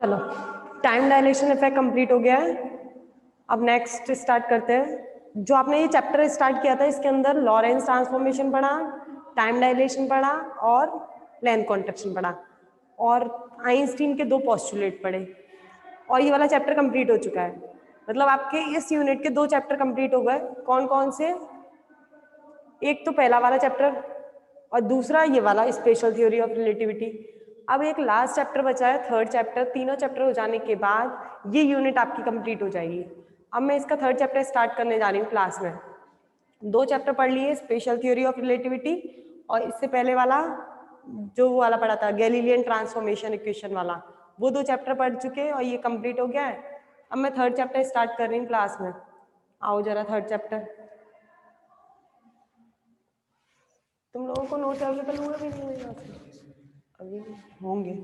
चलो time dilation effect complete हो गया है। अब नेक्स्ट स्टार्ट करते हैं। जो आपने ये चैप्टर स्टार्ट किया था इसके अंदर लॉरेंस ट्रांसफॉर्मेशन पढ़ा, टाइम डायलेशन पढ़ा और लेंथ कॉन्ट्रैक्शन पढ़ा और आइंस्टीन के 2 पोस्टुलेट पढ़े और ये वाला चैप्टर कंप्लीट हो चुका है। मतलब आपके इस यूनिट के 2 चैप्टर कंप्लीट हो गए। कौन कौन से? एक तो पहला वाला चैप्टर और दूसरा ये वाला स्पेशल थ्योरी ऑफ रिलेटिविटी। अब एक लास्ट चैप्टर बचा है, थर्ड चैप्टर। तीनों चैप्टर हो जाने के बाद ये यूनिट आपकी कंप्लीट हो जाएगी। अब मैं इसका थर्ड चैप्टर स्टार्ट करने जा रही हूँ क्लास में। 2 चैप्टर पढ़ लिए, स्पेशल थ्योरी ऑफ रिलेटिविटी और इससे पहले वाला जो वाला पढ़ा था गैलीलियन ट्रांसफॉर्मेशन इक्वेशन वाला, वो 2 चैप्टर पढ़ चुके और ये कंप्लीट हो गया है। अब मैं थर्ड चैप्टर स्टार्ट कर रही हूँ क्लास में। आओ जरा थर्ड चैप्टर। तुम लोगों को नोट्स अवेलेबल हुए भी नहीं हुए? अभी होंगे।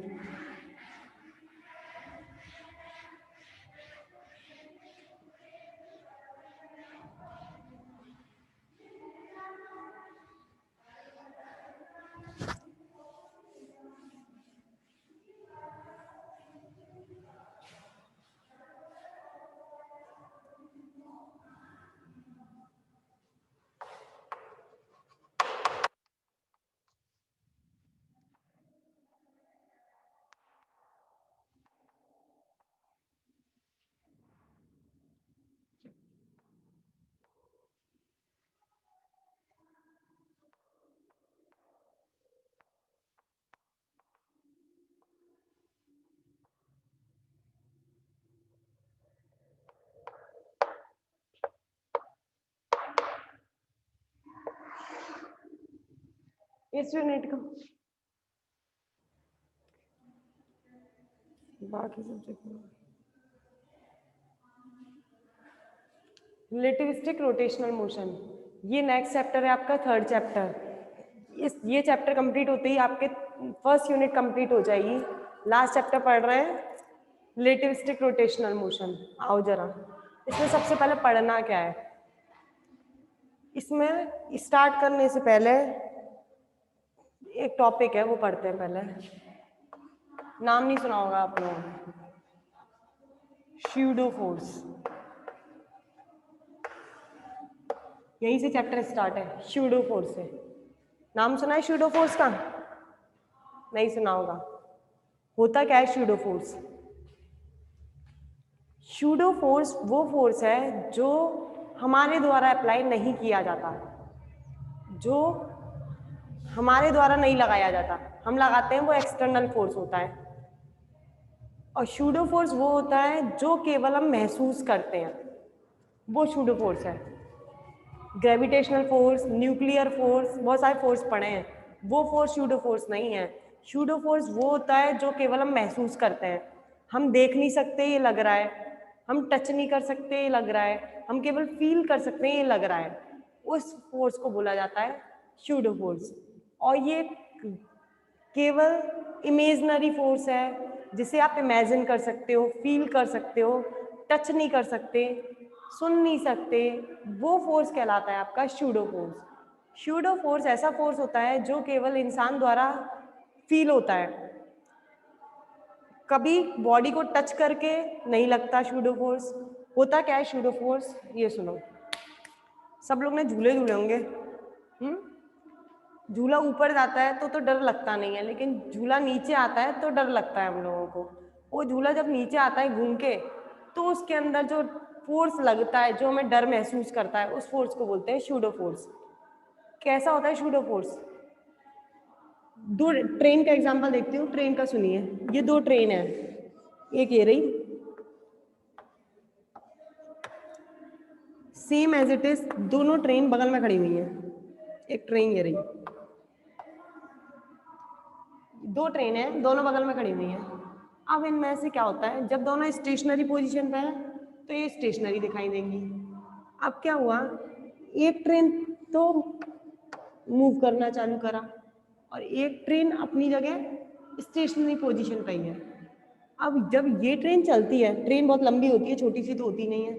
इस यूनिट का बाकी सब्जेक्ट रिलेटिविस्टिक रोटेशनल मोशन, ये नेक्स्ट चैप्टर है आपका, थर्ड चैप्टर। ये चैप्टर कंप्लीट होते ही आपके फर्स्ट यूनिट कंप्लीट हो जाएगी। लास्ट चैप्टर पढ़ रहे हैं रिलेटिविस्टिक रोटेशनल मोशन। आओ जरा, इसमें सबसे पहले पढ़ना क्या है। इसमें स्टार्ट करने से पहले एक टॉपिक है वो पढ़ते हैं पहले। नाम नहीं सुना होगा आप लोगों ने, स्यूडो फोर्स। यहीं से चैप्टर स्टार्ट है, स्यूडो फोर्स से। नाम सुना है स्यूडो फोर्स का? नहीं सुना होगा। होता क्या है स्यूडो फोर्स? स्यूडो फोर्स वो फोर्स है जो हमारे द्वारा अप्लाई नहीं किया जाता, जो हमारे द्वारा नहीं लगाया जाता, हम लगाते हैं, वो एक्सटर्नल फोर्स होता है। और स्यूडो फोर्स वो होता है जो केवल हम महसूस करते हैं, वो स्यूडो फोर्स है। ग्रेविटेशनल फोर्स, न्यूक्लियर फोर्स, बहुत सारे फोर्स पढ़े हैं, वो फोर्स स्यूडो फोर्स नहीं है। स्यूडो फोर्स वो होता है जो केवल हम महसूस करते हैं। हम देख नहीं सकते ये लग रहा है, हम टच नहीं कर सकते ये लग रहा है, हम केवल फील कर सकते हैं ये लग रहा है, उस फोर्स को बोला जाता है स्यूडो फोर्स। और ये केवल इमेजिनरी फोर्स है जिसे आप इमेजिन कर सकते हो, फील कर सकते हो, टच नहीं कर सकते, सुन नहीं सकते, वो फोर्स कहलाता है आपका स्यूडो फोर्स। स्यूडो फोर्स ऐसा फोर्स होता है जो केवल इंसान द्वारा फील होता है, कभी बॉडी को टच करके नहीं लगता स्यूडो फोर्स। होता क्या है स्यूडो फोर्स, ये सुनो। सब लोग ने झूले झूले होंगे, झूला ऊपर जाता है तो डर लगता नहीं है, लेकिन झूला नीचे आता है तो डर लगता है हम लोगों को। वो झूला जब नीचे आता है घूम के, तो उसके अंदर जो फोर्स लगता है, जो हमें डर महसूस करता है, उस फोर्स को बोलते हैं स्यूडो फोर्स। कैसा होता है स्यूडो फोर्स? 2 ट्रेन का एग्जांपल देखती हूँ, ट्रेन का सुनिए। ये 2 ट्रेन है, एक ये रही, सेम एज इट इज, दोनों ट्रेन बगल में खड़ी हुई है। एक ट्रेन ये रही, 2 ट्रेन है, दोनों बगल में खड़ी हुई है। अब इनमें से क्या होता है, जब दोनों स्टेशनरी पोजीशन पे है तो ये स्टेशनरी दिखाई देंगी। अब क्या हुआ, एक ट्रेन तो मूव करना चालू करा और एक ट्रेन अपनी जगह स्टेशनरी पोजीशन पे ही है। अब जब ये ट्रेन चलती है, ट्रेन बहुत लंबी होती है, छोटी सी तो होती नहीं है,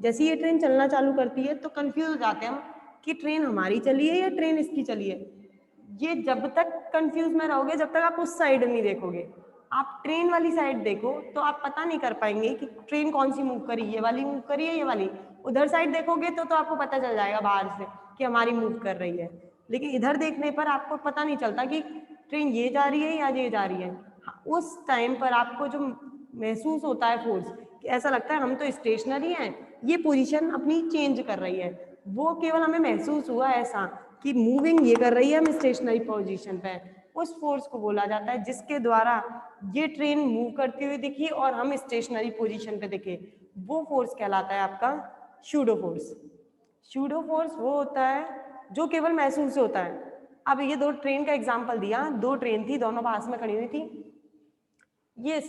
जैसे ये ट्रेन चलना चालू करती है तो कंफ्यूज हो जाते हैं हम कि ट्रेन हमारी चली है या ट्रेन इसकी चली है। ये जब तक कंफ्यूज में रहोगे जब तक आप उस साइड नहीं देखोगे, आप ट्रेन वाली साइड देखो तो आप पता नहीं कर पाएंगे कि ट्रेन कौन सी मूव करी, ये वाली मूव करी है ये वाली। उधर साइड देखोगे तो आपको पता चल जाएगा बाहर से कि हमारी मूव कर रही है, लेकिन इधर देखने पर आपको पता नहीं चलता कि ट्रेन ये जा रही है या ये जा रही है। हाँ, उस टाइम पर आपको जो महसूस होता है फोर्स, कि ऐसा लगता है हम तो स्टेशनरी हैं, ये पोजीशन अपनी चेंज कर रही है, वो केवल हमें महसूस हुआ ऐसा कि मूविंग ये कर रही है, हम स्टेशनरी पोजीशन पे हैं। उस फोर्स को बोला जाता है जिसके द्वारा ये ट्रेन मूव करती हुई दिखी और हम स्टेशनरी पोजीशन पे दिखे, वो फोर्स कहलाता है आपका शूडो फोर्स। शूडो फोर्स वो होता है जो केवल महसूस होता है। अब ये दो ट्रेन का एग्जांपल दिया, दो ट्रेन थी, दोनों पास में खड़ी हुई थी, ये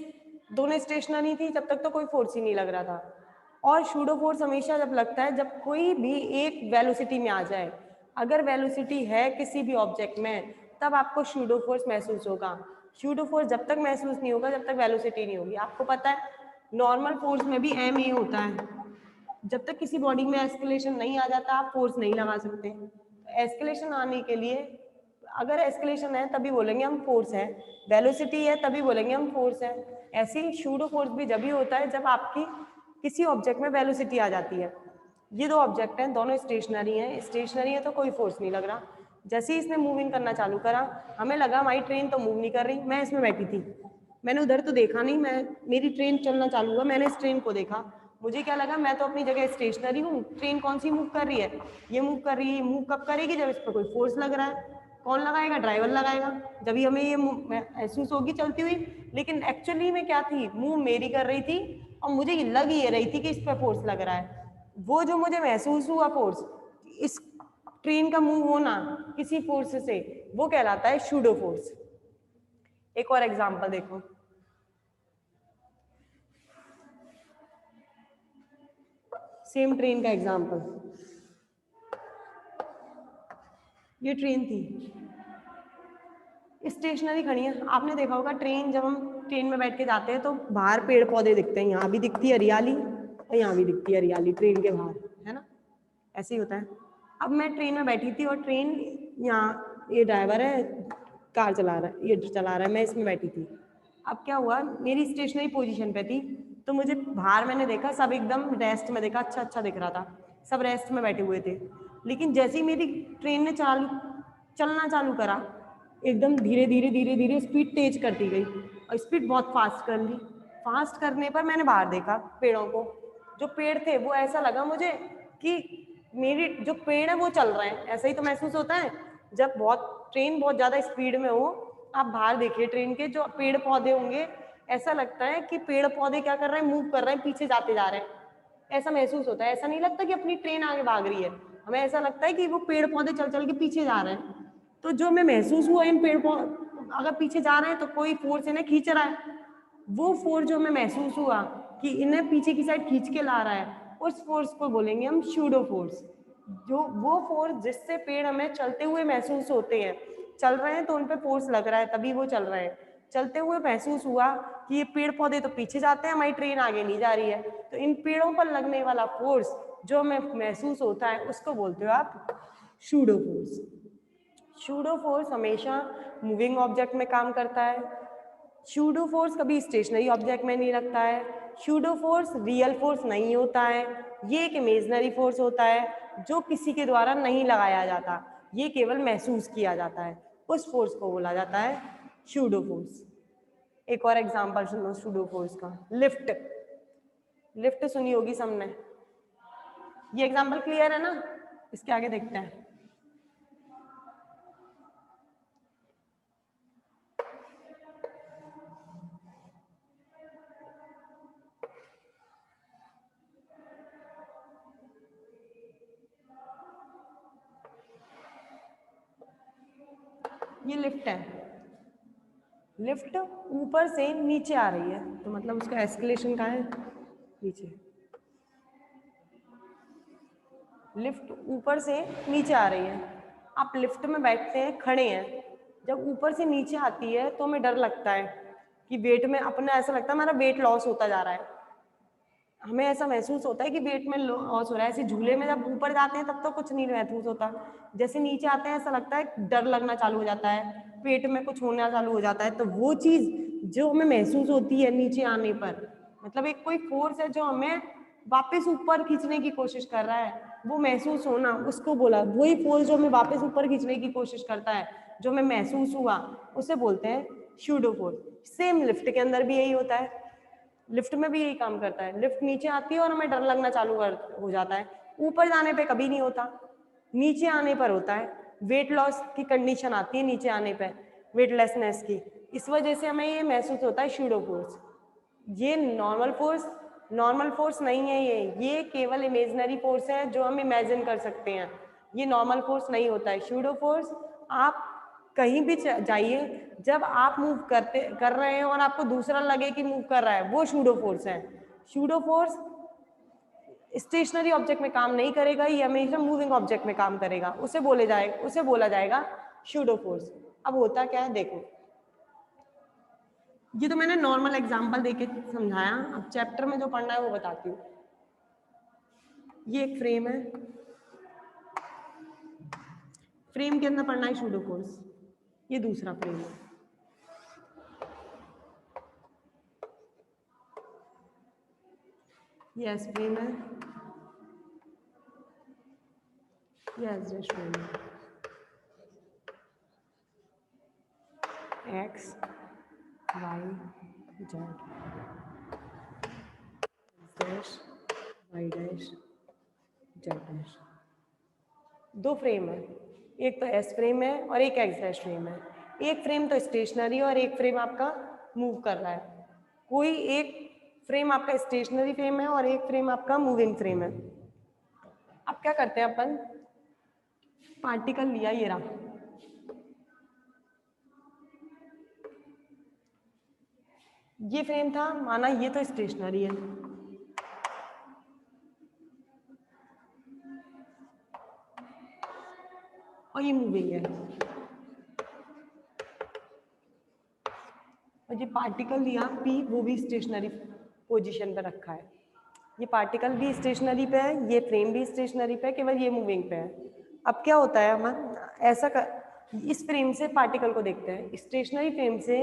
दोनों स्टेशनरी थी, जब तक तो कोई फोर्स ही नहीं लग रहा था। और शूडो फोर्स हमेशा जब लगता है जब कोई भी एक वेलोसिटी में आ जाए, अगर वेलोसिटी है किसी भी ऑब्जेक्ट में तब आपको शूडो फोर्स महसूस होगा। शूडो फोर्स जब तक महसूस नहीं होगा जब तक वेलोसिटी नहीं होगी। आपको पता है नॉर्मल फोर्स में भी एम ए होता है, जब तक किसी बॉडी में एस्केलेशन नहीं आ जाता आप फोर्स नहीं लगा सकते। एस्केलेशन आने के लिए, अगर एस्केलेशन है तभी बोलेंगे हम फोर्स है, वेलोसिटी है तभी बोलेंगे हम फोर्स है। ऐसे ही शूडो फोर्स भी जब ही होता है जब आपकी किसी ऑब्जेक्ट में वेलोसिटी आ जाती है। ये दो ऑब्जेक्ट हैं, दोनों स्टेशनरी हैं, स्टेशनरी है तो कोई फोर्स नहीं लग रहा। जैसे ही इसने मूविंग करना चालू करा, हमें लगा हमारी ट्रेन तो मूव नहीं कर रही, मैं इसमें बैठी थी, मैंने उधर तो देखा नहीं, मेरी ट्रेन चलना चालू हुआ, मैंने इस ट्रेन को देखा, मुझे क्या लगा मैं तो अपनी जगह स्टेशनरी हूँ, ट्रेन कौन सी मूव कर रही है, ये मूव कर रही है। मूव कब करेगी? जब इस पर कोई फोर्स लग रहा है। कौन लगाएगा? ड्राइवर लगाएगा, जब ही हमें ये महसूस होगी चलती हुई। लेकिन एक्चुअली में क्या थी, मूव मेरी कर रही थी और मुझे लग ये रही थी कि इस पर फोर्स लग रहा है। वो जो मुझे महसूस हुआ फोर्स, इस ट्रेन का मूव होना किसी फोर्स से, वो कहलाता है शूडो फोर्स। एक और एग्जांपल देखो, सेम ट्रेन का एग्जांपल, ये ट्रेन थी, स्टेशनरी खड़ी है। आपने देखा होगा ट्रेन, जब हम ट्रेन में बैठ के जाते हैं तो बाहर पेड़ पौधे दिखते हैं, यहाँ भी दिखती है हरियाली और यहाँ भी दिखती है हरियाली ट्रेन के बाहर, है ना, ऐसे ही होता है। अब मैं ट्रेन में बैठी थी और ट्रेन, यहाँ ये ड्राइवर है, कार चला रहा है, ये चला रहा है, मैं इसमें बैठी थी। अब क्या हुआ, मेरी स्टेशनरी पोजीशन पे थी, तो मुझे बाहर मैंने देखा सब एकदम रेस्ट में, देखा अच्छा अच्छा दिख रहा था, सब रेस्ट में बैठे हुए थे। लेकिन जैसे ही मेरी ट्रेन ने चलना चालू करा, एकदम धीरे धीरे धीरे धीरे स्पीड तेज करती गई और स्पीड बहुत फास्ट कर ली। फास्ट करने पर मैंने बाहर देखा पेड़ों को, जो पेड़ थे वो ऐसा लगा मुझे कि मेरी जो पेड़ है वो चल रहे हैं। ऐसा ही तो महसूस होता है जब ट्रेन बहुत ज़्यादा स्पीड में हो। आप बाहर देखिए ट्रेन के जो पेड़ पौधे होंगे, ऐसा लगता है कि पेड़ पौधे क्या कर रहे हैं, मूव कर रहे हैं, पीछे जाते जा रहे हैं, ऐसा महसूस होता है। ऐसा नहीं लगता कि अपनी ट्रेन आगे भाग रही है, हमें ऐसा लगता है कि वो पेड़ पौधे चल चल के पीछे जा रहे हैं। तो जो हमें महसूस हुआ इन पेड़ पौधे अगर पीछे जा रहे हैं तो कोई फोर्स इन्हें खींच रहा है, वो फोर्स जो हमें महसूस हुआ कि इन्हें पीछे की साइड खींच के ला रहा है, उस फोर्स को बोलेंगे हम शूडो फोर्स। जो वो फोर्स जिससे पेड़ हमें चलते हुए महसूस होते हैं, चल रहे हैं तो उन पे फोर्स लग रहा है तभी वो चल रहे हैं। चलते हुए महसूस हुआ कि ये पेड़ पौधे तो पीछे जाते हैं, हमारी ट्रेन आगे नहीं जा रही है, तो इन पेड़ों पर लगने वाला फोर्स जो हमें महसूस होता है उसको बोलते हो आप शूडो फोर्स। शूडो फोर्स हमेशा मूविंग ऑब्जेक्ट में काम करता है। शूडो फोर्स कभी स्टेशनरी ऑब्जेक्ट में नहीं लगता है। शूडो फोर्स रियल फोर्स नहीं होता है, ये एक इमेजिनरी फोर्स होता है जो किसी के द्वारा नहीं लगाया जाता, ये केवल महसूस किया जाता है, उस फोर्स को बोला जाता है शूडो फोर्स। एक और एग्जांपल सुनो शूडो फोर्स का, लिफ्ट। लिफ्ट सुनी होगी सबने, ये एग्जांपल क्लियर है ना? इसके आगे देखते हैं। ये लिफ्ट है, लिफ्ट ऊपर से नीचे आ रही है, तो मतलब उसका एस्केलेशन कहाँ है? नीचे। लिफ्ट ऊपर से नीचे आ रही है, आप लिफ्ट में बैठते हैं, खड़े हैं, जब ऊपर से नीचे आती है तो हमें डर लगता है कि वेट में अपना, ऐसा लगता है हमारा वेट लॉस होता जा रहा है, हमें ऐसा महसूस होता है कि वेट में लॉस हो रहा है। ऐसे झूले में जब ऊपर जाते हैं तब तो कुछ नहीं महसूस होता, जैसे नीचे आते हैं ऐसा लगता है डर लगना चालू हो जाता है, पेट में कुछ होना चालू हो जाता है। तो वो चीज़ जो हमें महसूस होती है नीचे आने पर, मतलब एक कोई फोर्स है जो हमें वापस ऊपर खींचने की कोशिश कर रहा है, वो महसूस होना, उसको बोला। वही फोर्स जो हमें वापस ऊपर खींचने की कोशिश करता है, जो हमें महसूस हुआ, उसे बोलते हैं शूडो फोर्स। सेम लिफ्ट के अंदर भी यही होता है, लिफ्ट में भी यही काम करता है। लिफ्ट नीचे आती है और हमें डर लगना चालू हो जाता है, ऊपर जाने पे कभी नहीं होता, नीचे आने पर होता है। वेट लॉस की कंडीशन आती है नीचे आने पे, वेटलेसनेस की, इस वजह से हमें ये महसूस होता है शूडो फोर्स। ये नॉर्मल फोर्स नहीं है, ये केवल इमेजिनरी फोर्स है जो हम इमेजिन कर सकते हैं। ये नॉर्मल फोर्स नहीं होता है। शूडो फोर्स आप कहीं भी जाइए, जब आप मूव कर रहे हैं और आपको दूसरा लगे कि मूव कर रहा है, वो शूडो फोर्स है। शूडो फोर्स स्टेशनरी ऑब्जेक्ट में काम नहीं करेगा, ये हमेशा मूविंग ऑब्जेक्ट में काम करेगा, उसे बोला जाएगा शूडो फोर्स। अब होता क्या है देखो, ये तो मैंने नॉर्मल एग्जांपल देके समझाया, अब चैप्टर में जो पढ़ना है वो बताती हूँ। ये एक फ्रेम है, फ्रेम के अंदर पढ़ना है शूडो फोर्स। ये दूसरा फ्रेम है, ये एस फ्रेम है, ये एस डैश फ्रेम है। X Y Z, dash Y dash Z dash. दो फ्रेम है, एक तो एस फ्रेम है और एक एक्स डैश फ्रेम है। एक फ्रेम तो स्टेशनरी है और एक फ्रेम आपका मूव कर रहा है। कोई एक फ्रेम आपका स्टेशनरी फ्रेम है और एक फ्रेम आपका मूविंग फ्रेम है। अब क्या करते हैं अपन, पार्टिकल लिया, ये रहा, ये फ्रेम था, माना ये तो स्टेशनरी है, और ये मूविंग है, और ये पार्टिकल लिया पी, वो भी स्टेशनरी पोजीशन पे रखा है। ये पार्टिकल भी स्टेशनरी पे है, ये फ्रेम भी स्टेशनरी पे है, केवल ये मूविंग पे है। अब क्या होता है, हम इस फ्रेम से पार्टिकल को देखते हैं, स्टेशनरी फ्रेम से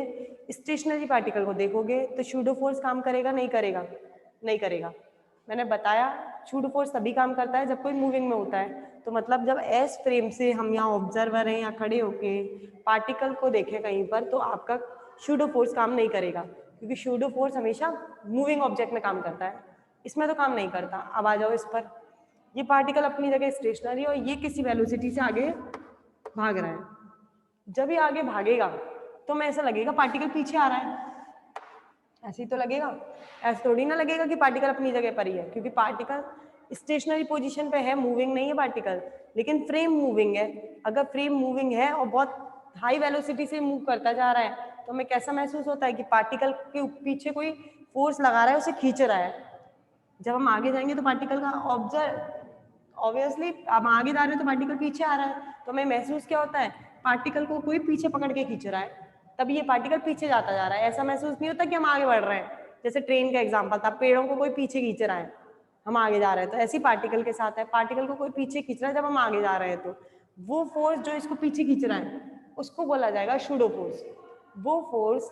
स्टेशनरी पार्टिकल को देखोगे तो शूडो फोर्स काम करेगा नहीं करेगा? नहीं करेगा। मैंने बताया शूडो फोर्स तभी काम करता है जब कोई मूविंग में होता है। तो मतलब जब एस फ्रेम से हम यहाँ ऑब्जर्वर हैं या खड़े होके पार्टिकल को देखें कहीं पर, तो आपका शूडो फोर्स काम नहीं करेगा, क्योंकि शूडो फोर्स हमेशा मूविंग ऑब्जेक्ट में काम करता है, इसमें तो काम नहीं करता। अब आ जाओ इस पर, ये पार्टिकल अपनी जगह स्टेशनरी और ये किसी वेलोसिटी से आगे भाग रहा है। जब ये आगे भागेगा तो हमें ऐसा लगेगा पार्टिकल पीछे आ रहा है, ऐसे ही तो लगेगा। ऐसे थोड़ी ना लगेगा कि पार्टिकल अपनी जगह पर ही है, क्योंकि पार्टिकल स्टेशनरी पोजीशन पे है, मूविंग नहीं है पार्टिकल, लेकिन फ्रेम मूविंग है। अगर फ्रेम मूविंग है और बहुत हाई वेलोसिटी से मूव करता जा रहा है, तो हमें कैसा महसूस होता है कि पार्टिकल के पीछे कोई फोर्स लगा रहा है, उसे खींच रहा है। जब हम आगे जाएंगे तो पार्टिकल का ऑब्वियसली अब आगे जा रहे हैं तो पार्टिकल पीछे आ रहा है, तो हमें महसूस क्या होता है, पार्टिकल को कोई पीछे पकड़ के खींच रहा है, तब ये पार्टिकल पीछे जाता जा रहा है। ऐसा महसूस नहीं होता कि हम आगे बढ़ रहे हैं, जैसे ट्रेन का एग्जांपल था, पेड़ों को कोई पीछे खींच रहा है, हम आगे जा रहे हैं, तो ऐसी पार्टिकल के साथ है, पार्टिकल को कोई पीछे खींच रहा है जब हम आगे जा रहे हैं, तो वो फोर्स जो इसको पीछे खींच रहा है उसको बोला जाएगा शूडो फोर्स। वो फोर्स,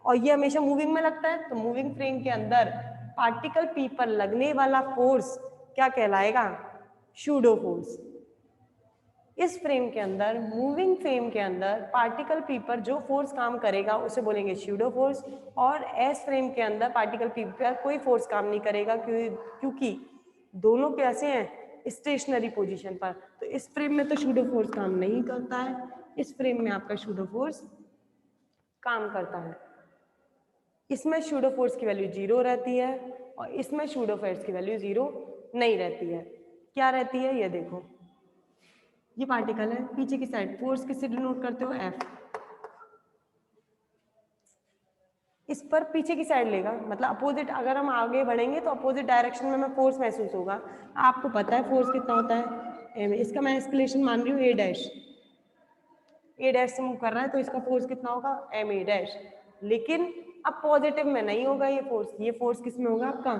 और ये हमेशा मूविंग में लगता है, तो मूविंग फ्रेम के अंदर पार्टिकल पी पर लगने वाला फोर्स क्या कहलाएगा? Pseudo force. इस फ्रेम के अंदर, मूविंग फ्रेम के अंदर पार्टिकल पी पर जो फोर्स काम करेगा उसे बोलेंगे शूडो फोर्स, और एस फ्रेम के अंदर पार्टिकल पी पर कोई फोर्स काम नहीं करेगा, क्योंकि दोनों कैसे हैं? स्टेशनरी पोजीशन पर। तो इस फ्रेम में तो शूडो फोर्स काम नहीं करता है, इस फ्रेम में आपका शूडो फोर्स काम करता है। इसमें शूडो फोर्स की वैल्यू 0 रहती है और इसमें शूडो फोर्स की वैल्यू 0 नहीं रहती है। क्या रहती है ये देखो, ये पार्टिकल है, पीछे की साइड फोर्स किससे डिनोट करते हो? F। इस पर पीछे की साइड लेगा, मतलब अपोजिट, अगर हम आगे बढ़ेंगे तो अपोजिट डायरेक्शन में हमें फोर्स महसूस होगा। आपको पता है फोर्स कितना होता है? m। इसका मैं एस्केलेशन मान रही हूँ a डैश, a डैश से मूव कर रहा है तो इसका फोर्स कितना होगा? m a dash. लेकिन अब पॉजिटिव में नहीं होगा ये फोर्स किस में होगा? आपका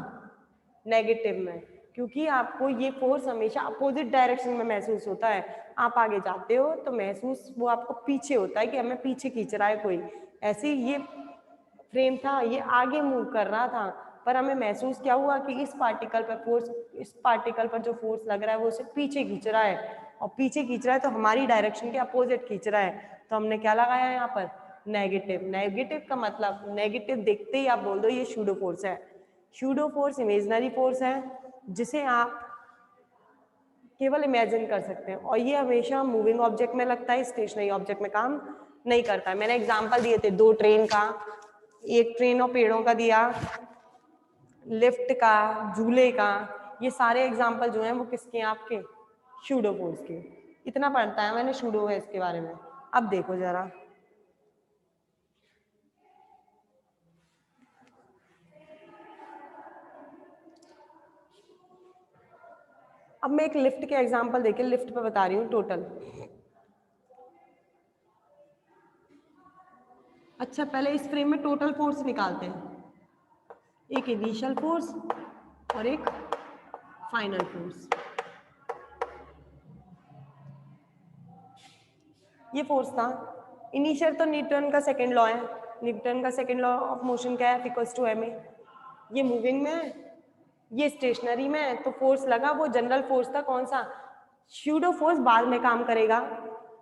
नेगेटिव में, क्योंकि आपको ये फोर्स हमेशा अपोजिट डायरेक्शन में महसूस होता है। आप आगे जाते हो तो महसूस वो आपको पीछे होता है कि हमें पीछे खींच रहा है कोई, ऐसे ये फ्रेम था ये आगे मूव कर रहा था, पर हमें महसूस क्या हुआ कि इस पार्टिकल पर फोर्स, इस पार्टिकल पर जो फोर्स लग रहा है वो उसे पीछे खींच रहा है, और पीछे खींच रहा है तो हमारी डायरेक्शन के अपोजिट खींच रहा है, तो हमने क्या लगाया यहाँ पर नेगेटिव। नेगेटिव का मतलब नेगेटिव देखते ही आप बोल दो ये सूडो फोर्स है। सूडो फोर्स इमेजिनरी फोर्स है जिसे आप केवल इमेजिन कर सकते हैं, और ये हमेशा मूविंग ऑब्जेक्ट में लगता है, स्टेशनरी ऑब्जेक्ट में काम नहीं करता है। मैंने एग्जांपल दिए थे 2 ट्रेन का, एक ट्रेन और पेड़ों का दिया, लिफ्ट का, झूले का, ये सारे एग्जांपल जो हैं वो किसके हैं आपके सूडो फोर्स के। इतना पढ़ता है मैंने सूडो है इसके बारे में। अब देखो जरा, अब मैं एक लिफ्ट के एग्जांपल देके लिफ्ट पे बता रही हूँ टोटल। अच्छा पहले इस फ्रेम में टोटल फोर्स निकालते हैं, एक इनिशियल फोर्स और एक फाइनल फोर्स। ये फोर्स था इनिशियल, तो न्यूटन का सेकंड लॉ है। न्यूटन का सेकंड लॉ ऑफ मोशन क्या है, इक्वल्स टू ma। ये मूविंग में है, ये स्टेशनरी में है, तो फोर्स लगा वो जनरल फोर्स था, कौन सा सूडो फोर्स बाद में काम करेगा,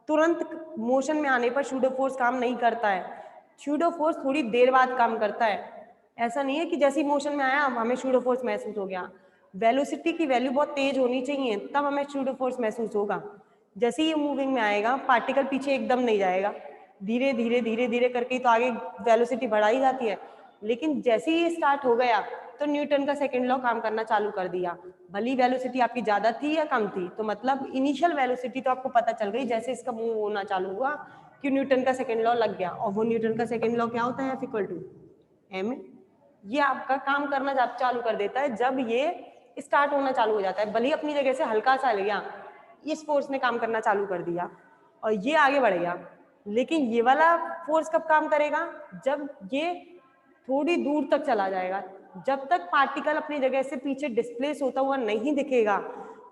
तुरंत मोशन में आने पर सूडो फोर्स काम नहीं करता है, सूडो फोर्स थोड़ी देर बाद काम करता है। ऐसा नहीं है कि जैसे ही मोशन में आया हमें सूडो फोर्स महसूस हो गया। वेलोसिटी की वैल्यू बहुत तेज होनी चाहिए तब हमें सूडो फोर्स महसूस होगा। जैसे ही ये मूविंग में आएगा पार्टिकल पीछे एकदम नहीं जाएगा, धीरे धीरे धीरे धीरे करके तो आगे वेलोसिटी बढ़ाई जाती है, लेकिन जैसे ही ये स्टार्ट हो गया तो न्यूटन का सेकंड लॉ काम करना चालू कर दिया। भली वेलोसिटी आपकी ज्यादा थी या कम थी, तो मतलब इनिशियल वेलोसिटी तो आपको पता चल गई जैसे इसका मूव होना चालू हुआ कि न्यूटन का सेकंड लॉ लग गया, और वो न्यूटन का सेकंड लॉ क्या होता है, F इक्वल टू m। ये आपका काम करना चालू कर देता है जब ये स्टार्ट होना चालू हो जाता है, भले ही अपनी जगह से हल्का सा लिया, इस फोर्स ने काम करना चालू कर दिया और ये आगे बढ़ गया। लेकिन ये वाला फोर्स कब काम करेगा, जब ये थोड़ी दूर तक चला जाएगा। जब तक पार्टिकल अपनी जगह से पीछे डिस्प्लेस होता हुआ नहीं दिखेगा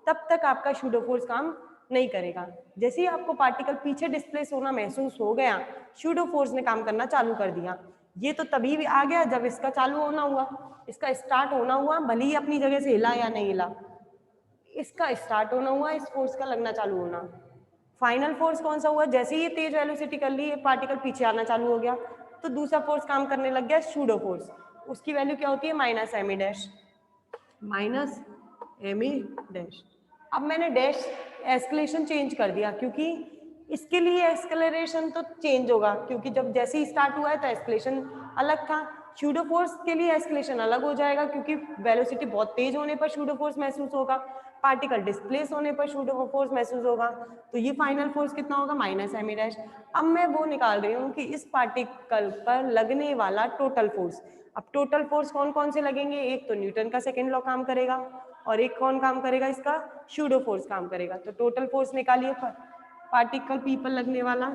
तब तक आपका सूडो फोर्स काम नहीं करेगा। जैसे ही आपको पार्टिकल पीछे डिस्प्लेस होना महसूस हो गया, सूडो फोर्स ने काम करना चालू कर दिया। ये तो तभी भी आ गया जब इसका चालू होना हुआ, इसका स्टार्ट होना हुआ, भले ही अपनी जगह से हिला या नहीं हिला, इसका स्टार्ट होना हुआ, इस फोर्स का लगना चालू होना। फाइनल फोर्स कौन सा हुआ, जैसे ही ये तेज वेलोसिटी कर ली, ये पार्टिकल पीछे आना चालू हो गया, तो दूसरा फोर्स काम करने लग गया सूडो फोर्स। उसकी वैल्यू क्या होती है, minus M E dash, minus M E dash. अब मैंने डैश एस्केलेशन चेंज कर दिया क्योंकि इसके लिए एक्सेलरेशन तो चेंज होगा, क्योंकि जब जैसे ही स्टार्ट हुआ है तो एक्सेलरेशन अलग था, सूडो फोर्स के लिए एक्सेलरेशन अलग हो जाएगा क्योंकि वेलोसिटी बहुत तेज होने पर सूडो फोर्स महसूस होगा, पार्टिकल डिस्प्लेस होने पर सूडो फोर्स महसूस होगा। तो ये फाइनल फोर्स कितना होगा, माइनस एम ई डैश। अब मैं वो निकाल रही हूँ कि इस पार्टिकल पर लगने वाला टोटल फोर्स। अब टोटल फोर्स कौन कौन से लगेंगे, एक तो न्यूटन का सेकेंड लॉ काम करेगा और एक कौन काम करेगा, इसका सूडो फोर्स काम करेगा। तो टोटल फोर्स निकालिए पार्टिकल पी पर लगने वाला।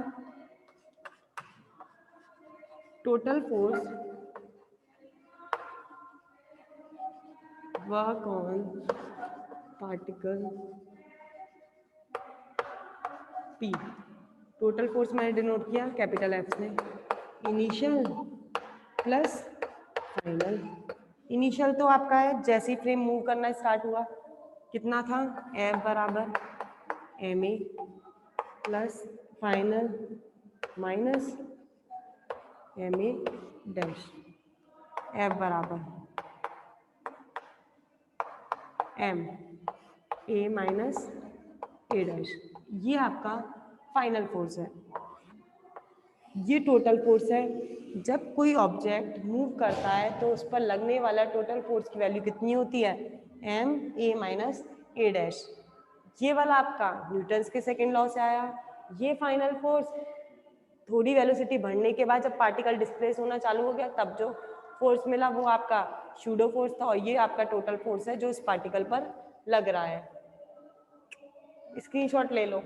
Total force work on particle P, total force मैंने डिनोट किया कैपिटल एफ से, इनिशियल प्लस फाइनल। इनिशियल तो आपका है जैसे ही फ्रेम मूव करना स्टार्ट हुआ, कितना था, एफ बराबर M A plus final minus M A dash, F बराबर M A minus A dash. ये आपका फाइनल फोर्स है, ये टोटल फोर्स है। जब कोई ऑब्जेक्ट मूव करता है तो उस पर लगने वाला टोटल फोर्स की वैल्यू कितनी होती है, M A minus A dash. ये वाला आपका न्यूटन्स के सेकंड लॉ से आया। ये फाइनल फोर्स थोड़ी वेलोसिटी बढ़ने के बाद जब पार्टिकल डिस्प्लेस होना चालू हो गया तब जो फोर्स मिला वो आपका सूडो फोर्स था, और ये आपका टोटल फोर्स है जो इस पार्टिकल पर लग रहा है। स्क्रीनशॉट ले लो।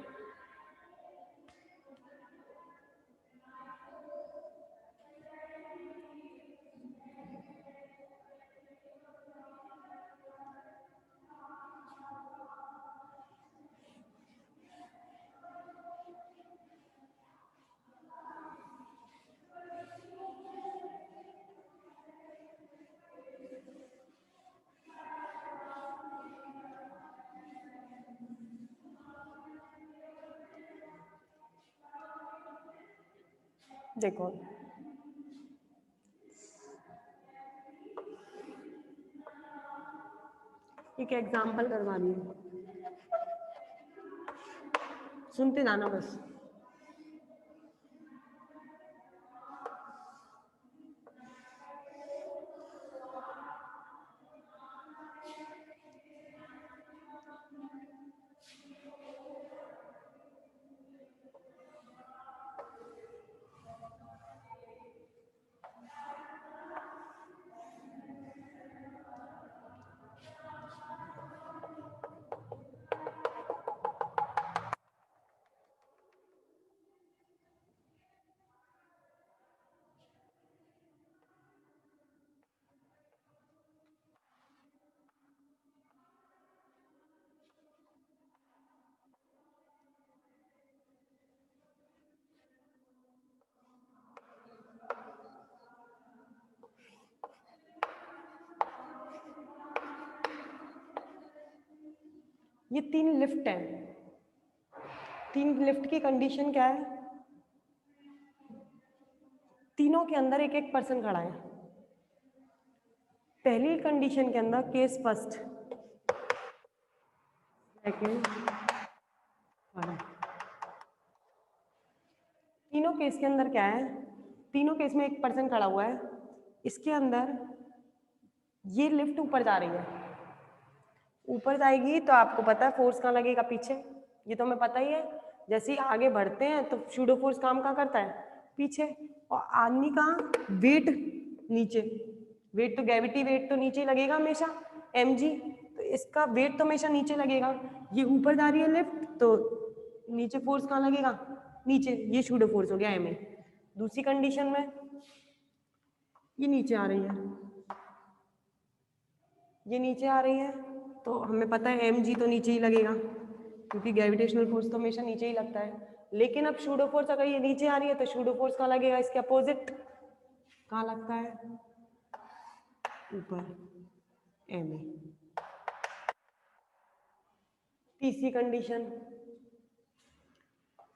देखो एक एग्जाम्पल करवा रही हूँ, सुनते जाना बस। ये 3 लिफ्ट हैं, 3 लिफ्ट की कंडीशन क्या है? तीनों के अंदर एक एक पर्सन खड़ा है। पहली कंडीशन के अंदर केस फर्स्ट, सेकंड, तीनों केस के अंदर क्या है? तीनों केस में एक पर्सन खड़ा हुआ है। इसके अंदर ये लिफ्ट ऊपर जा रही है, ऊपर जाएगी तो आपको पता है फोर्स कहाँ लगेगा? पीछे। ये तो हमें पता ही है, जैसे ही आगे बढ़ते हैं तो सूडो फोर्स काम कहाँ करता है? पीछे। और आदमी का वेट नीचे, वेट तो ग्रेविटी वेट तो नीचे लगेगा हमेशा, mg, तो इसका वेट तो हमेशा नीचे लगेगा। ये ऊपर जा रही है लिफ्ट तो नीचे फोर्स कहाँ लगेगा? नीचे। ये सूडो फोर्स हो गया ma। दूसरी कंडीशन में ये नीचे आ रही है, ये नीचे आ रही है तो हमें पता है mg तो नीचे ही लगेगा, क्योंकि ग्रेविटेशनल फोर्स तो हमेशा नीचे ही लगता है। लेकिन अब सूडो फोर्स अगर ये नीचे आ रही है तो सूडो फोर्स कहाँ लगेगा? इसके अपोजिट कहाँ लगता है? ऊपर, ma। तीसरी कंडीशन,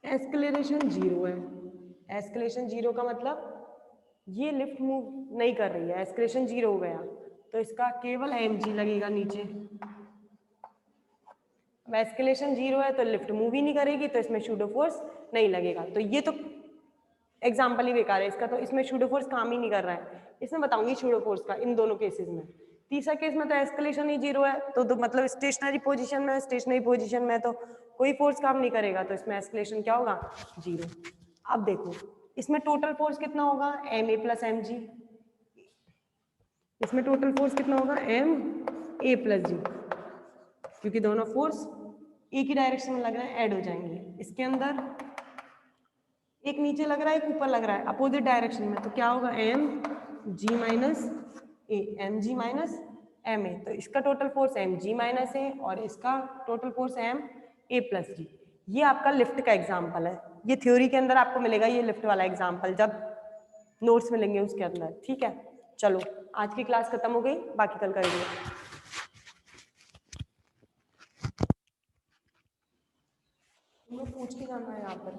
एस्केलेरेशन 0 है। एस्केलेशन 0 का मतलब ये लिफ्ट मूव नहीं कर रही है, एस्केलेशन 0 हो गया तो इसका केवल mg लगेगा नीचे। अब एस्केलेशन 0 है तो लिफ्ट मूव ही नहीं करेगी तो इसमें सूडो फोर्स नहीं लगेगा। तो ये तो एग्जाम्पल ही बेकार है इसका, तो इसमें सूडो फोर्स काम ही नहीं कर रहा है। इसमें बताऊंगी सूडो फोर्स का इन दोनों केसेस में। तीसरा केस में तो एस्केलेशन ही 0 है तो मतलब स्टेशनरी पोजीशन में, स्टेशनरी पोजीशन में तो कोई फोर्स काम नहीं करेगा, तो इसमें एस्केलेशन क्या होगा? 0। अब देखो इसमें टोटल फोर्स कितना होगा? ma plus mg। इसमें टोटल फोर्स कितना होगा? ma प्लस g, क्योंकि दोनों फोर्स एक ही डायरेक्शन में लग रहे हैं, ऐड हो जाएंगे। इसके अंदर एक नीचे लग रहा है, एक ऊपर लग रहा है, अपोजिट डायरेक्शन में, तो क्या होगा? mg minus a, mg minus ma। तो इसका total force mg minus a और इसका total force ma plus g। ये आपका लिफ्ट का एग्जाम्पल है, ये थ्योरी के अंदर आपको मिलेगा ये लिफ्ट वाला एग्जाम्पल जब नोट्स मिलेंगे उसके अंदर। ठीक है, चलो आज की क्लास खत्म हो गई, बाकी कल करेंगे। पूछ के जाना है यहाँ पर।